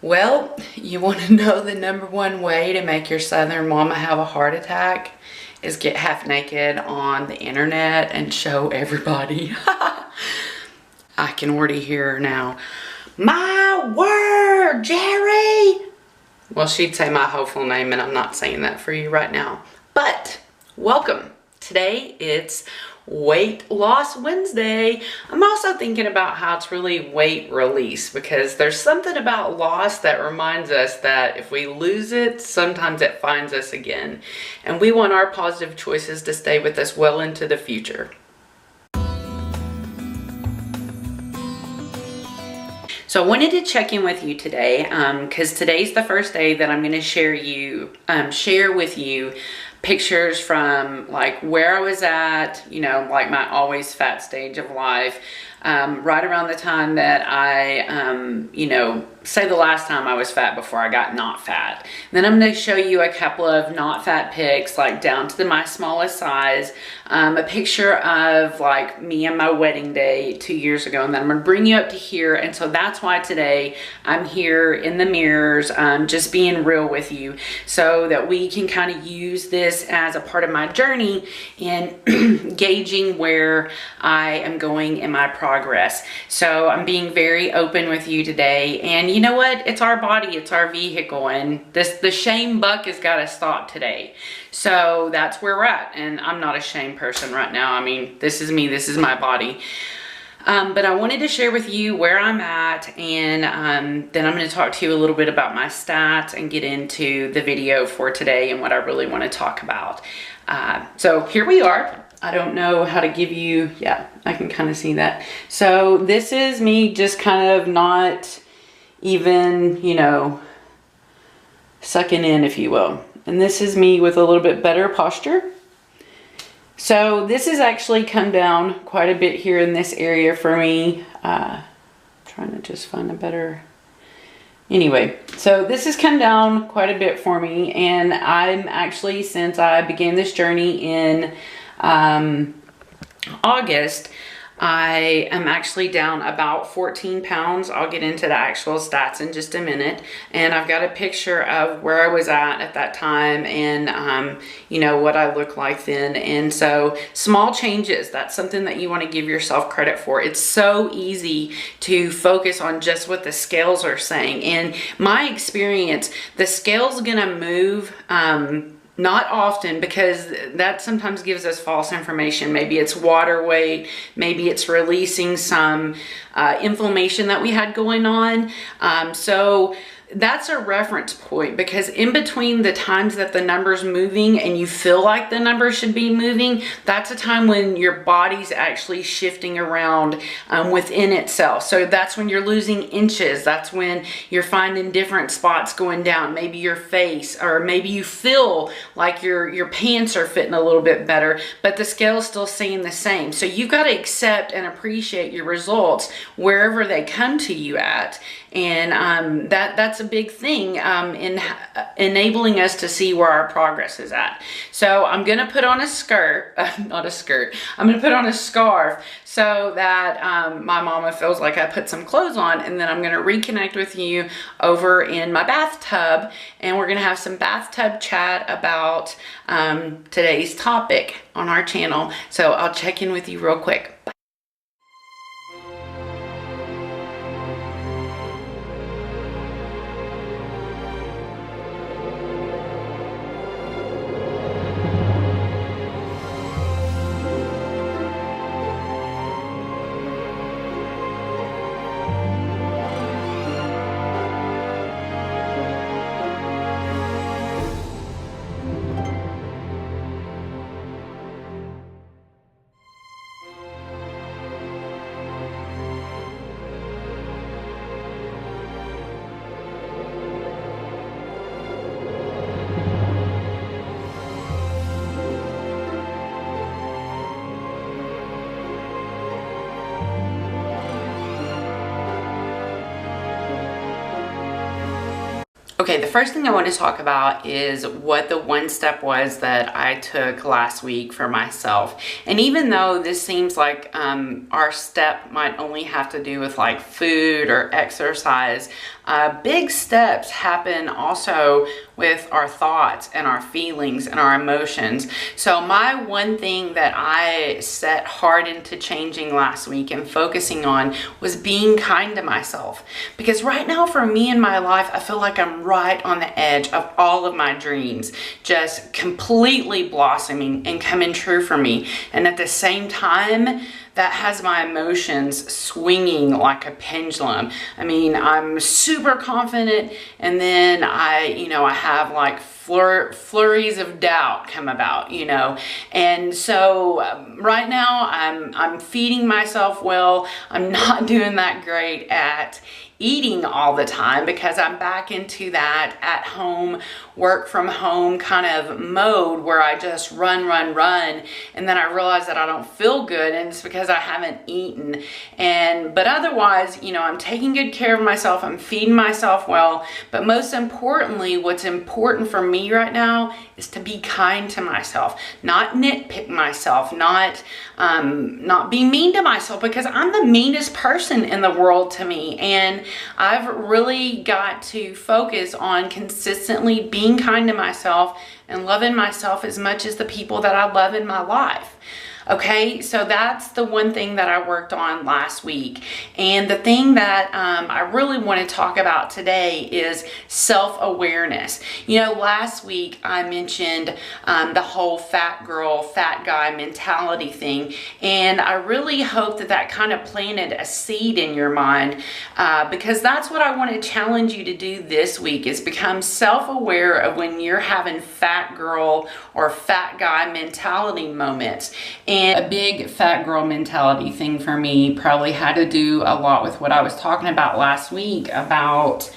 Well, you want to know the #1 way to make your Southern mama have a heart attack is get half naked on the internet and show everybody. I can already hear her now. My word, Jerry! Well, she'd say my whole full name, and I'm not saying that for you right now. But welcome. Today it's Weight Loss Wednesday. I'm also thinking about how it's really weight release, because there's something about loss that reminds us that if we lose it, sometimes it finds us again. And we want our positive choices to stay with us well into the future. So I wanted to check in with you today because today's the first day that I'm going to share with you pictures from like where I was at, like my always fat stage of life, right around the time that I, say the last time I was fat before I got not fat. Then I'm going to show you a couple of not fat pics, like down to my smallest size, a picture of like me and my wedding day 2 years ago, and then I'm going to bring you up to here. And so that's why today I'm here in the mirrors, just being real with you so that we can kind of use this as a part of my journey in gauging where I am going in my progress. So I'm being very open with you today, and you know what? It's our body, it's our vehicle, and the shame buck has got to stop today. So that's where we're at, and I'm not a shame person right now. I mean, this is me, this is my body. But I wanted to share with you where I'm at, and then I'm going to talk to you a little bit about my stats and get into the video for today and what I really want to talk about. So here we are. I don't know how to give you, yeah, I can kind of see that. So this is me just kind of not even, sucking in, if you will. And this is me with a little bit better posture. So this has actually come down quite a bit here in this area for me. Trying to just find a better... Anyway, so this has come down quite a bit for me, and I'm actually, since I began this journey in August, I am actually down about 14 pounds. I'll get into the actual stats in just a minute. And I've got a picture of where I was at that time, and, what I look like then. And so small changes, that's something that you want to give yourself credit for. It's so easy to focus on just what the scales are saying. In my experience, the scale's gonna move, not often, because that sometimes gives us false information. Maybe it's water weight, maybe it's releasing some inflammation that we had going on. So that's a reference point, because in between the times that the number's moving and you feel like the number should be moving, that's a time when your body's actually shifting around within itself. So that's when you're losing inches. That's when you're finding different spots going down. Maybe your face, or maybe you feel like your pants are fitting a little bit better, but the scale's still saying the same. So you've got to accept and appreciate your results wherever they come to you at. And that's a big thing in enabling us to see where our progress is at. So I'm going to put on a skirt, not a skirt, I'm going to put on a scarf so that my mama feels like I put some clothes on, and then I'm going to reconnect with you over in my bathtub, and we're going to have some bathtub chat about today's topic on our channel. So I'll check in with you real quick. Okay, the first thing I want to talk about is what the one step was that I took last week for myself. And even though this seems like our step might only have to do with like food or exercise, big steps happen also with our thoughts and our feelings and our emotions. So my one thing that I set hard into changing last week and focusing on was being kind to myself. Because right now for me in my life, I feel like I'm right on the edge of all of my dreams, just completely blossoming and coming true for me. And at the same time, that has my emotions swinging like a pendulum. I mean, I'm super confident, and then I have like flurries of doubt come about, and so right now I'm feeding myself well. I'm not doing that great at eating all the time because I'm back into that at home, work from home kind of mode where I just run, and then I realize that I don't feel good, and it's because I haven't eaten. But otherwise, I'm taking good care of myself, I'm feeding myself well, but most importantly, what's important for me right now is to be kind to myself, not nitpick myself, not be mean to myself, because I'm the meanest person in the world to me. And I've really got to focus on consistently being kind to myself and loving myself as much as the people that I love in my life. Okay, so that's the one thing that I worked on last week. And the thing that I really want to talk about today is self-awareness. Last week I mentioned the whole fat girl, fat guy mentality thing. And I really hope that that kind of planted a seed in your mind, because that's what I want to challenge you to do this week, is become self-aware of when you're having fat girl or fat guy mentality moments. And a big fat girl mentality thing for me probably had to do a lot with what I was talking about last week about,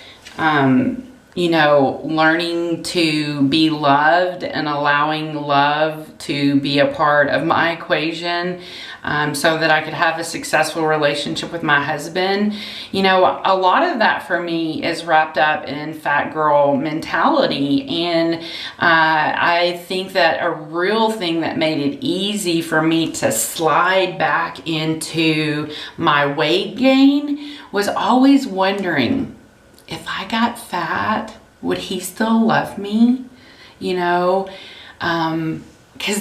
learning to be loved and allowing love to be a part of my equation, so that I could have a successful relationship with my husband. A lot of that for me is wrapped up in fat girl mentality. And I think that a real thing that made it easy for me to slide back into my weight gain was always wondering, if I got fat, would he still love me? Because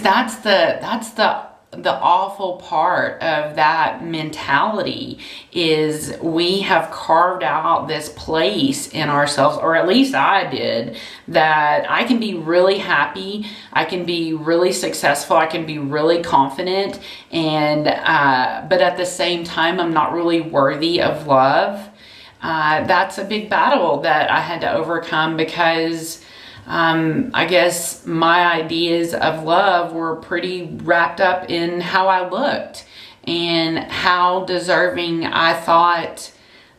that's the awful part of that mentality, is we have carved out this place in ourselves, or at least I did, that I can be really happy, I can be really successful, I can be really confident, and but at the same time I'm not really worthy of love. That's a big battle that I had to overcome, because I guess my ideas of love were pretty wrapped up in how I looked and how deserving I thought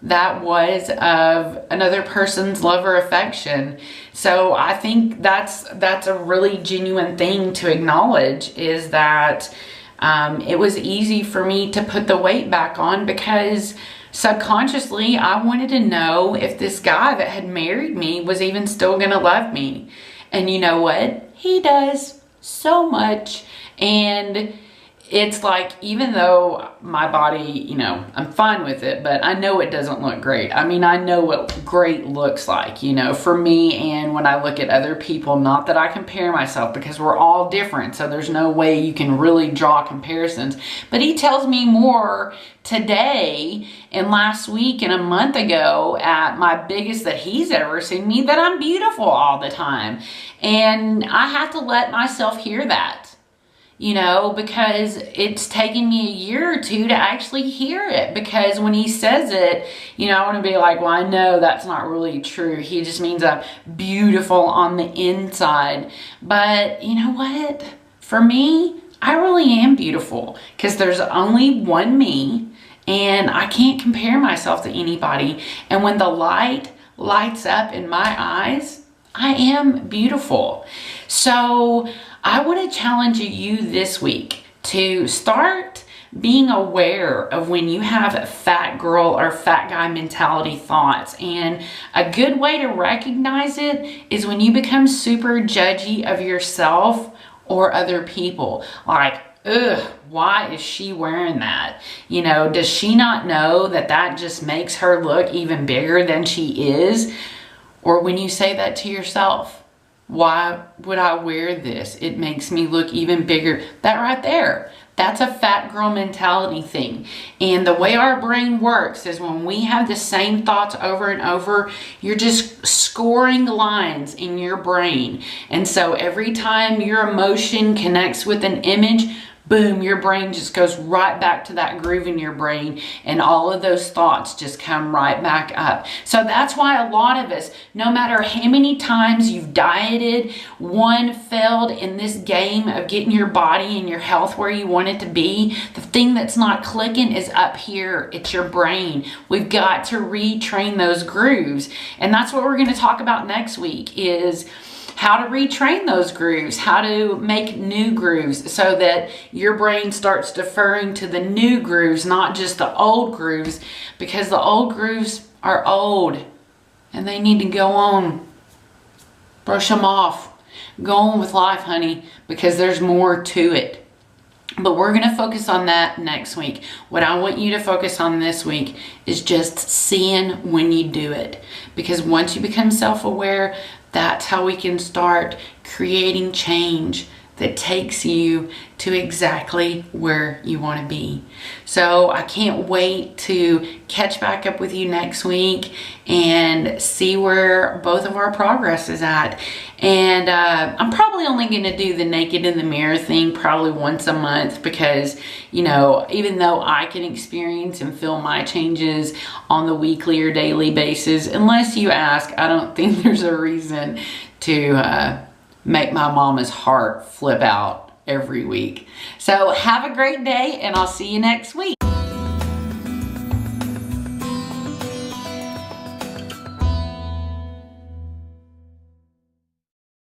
that was of another person's love or affection. So I think that's a really genuine thing to acknowledge, is that it was easy for me to put the weight back on, because subconsciously I wanted to know if this guy that had married me was even still gonna love me. And you know what? He does so much. And it's like, even though my body, I'm fine with it, but I know it doesn't look great. I mean, I know what great looks like, for me, and when I look at other people. Not that I compare myself, because we're all different, so there's no way you can really draw comparisons. But he tells me more today and last week and a month ago at my biggest that he's ever seen me, that I'm beautiful all the time. And I have to let myself hear that. Because it's taken me a year or two to actually hear it. Because when he says it, I want to be like, well, I know that's not really true. He just means I'm beautiful on the inside. But you know what? For me, I really am beautiful, because there's only one me, and I can't compare myself to anybody. And when the light lights up in my eyes, I am beautiful. So I want to challenge you this week to start being aware of when you have fat girl or fat guy mentality thoughts. And a good way to recognize it is when you become super judgy of yourself or other people. Like, ugh, why is she wearing that? You know, does she not know that that just makes her look even bigger than she is? Or when you say that to yourself, why would I wear this? It makes me look even bigger. That right there, that's a fat girl mentality thing. And the way our brain works is when we have the same thoughts over and over, you're just scoring lines in your brain. And so every time your emotion connects with an image, boom, your brain just goes right back to that groove in your brain, and all of those thoughts just come right back up. So that's why a lot of us, no matter how many times you've dieted, one failed in this game of getting your body and your health where you want it to be, the thing that's not clicking is up here. It's your brain. We've got to retrain those grooves. And that's what we're going to talk about next week, is how to retrain those grooves, how to make new grooves so that your brain starts deferring to the new grooves, not just the old grooves, because the old grooves are old and they need to go on. Brush them off. Go on with life, honey, because there's more to it. But we're going to focus on that next week. What I want you to focus on this week is just seeing when you do it. Because once you become self-aware, that's how we can start creating change that takes you to exactly where you want to be. So I can't wait to catch back up with you next week and see where both of our progress is at. And I'm probably only going to do the naked in the mirror thing probably once a month, because, you know, even though I can experience and feel my changes on the weekly or daily basis, unless you ask, I don't think there's a reason to make my mama's heart flip out every week. So have a great day, and I'll see you next week.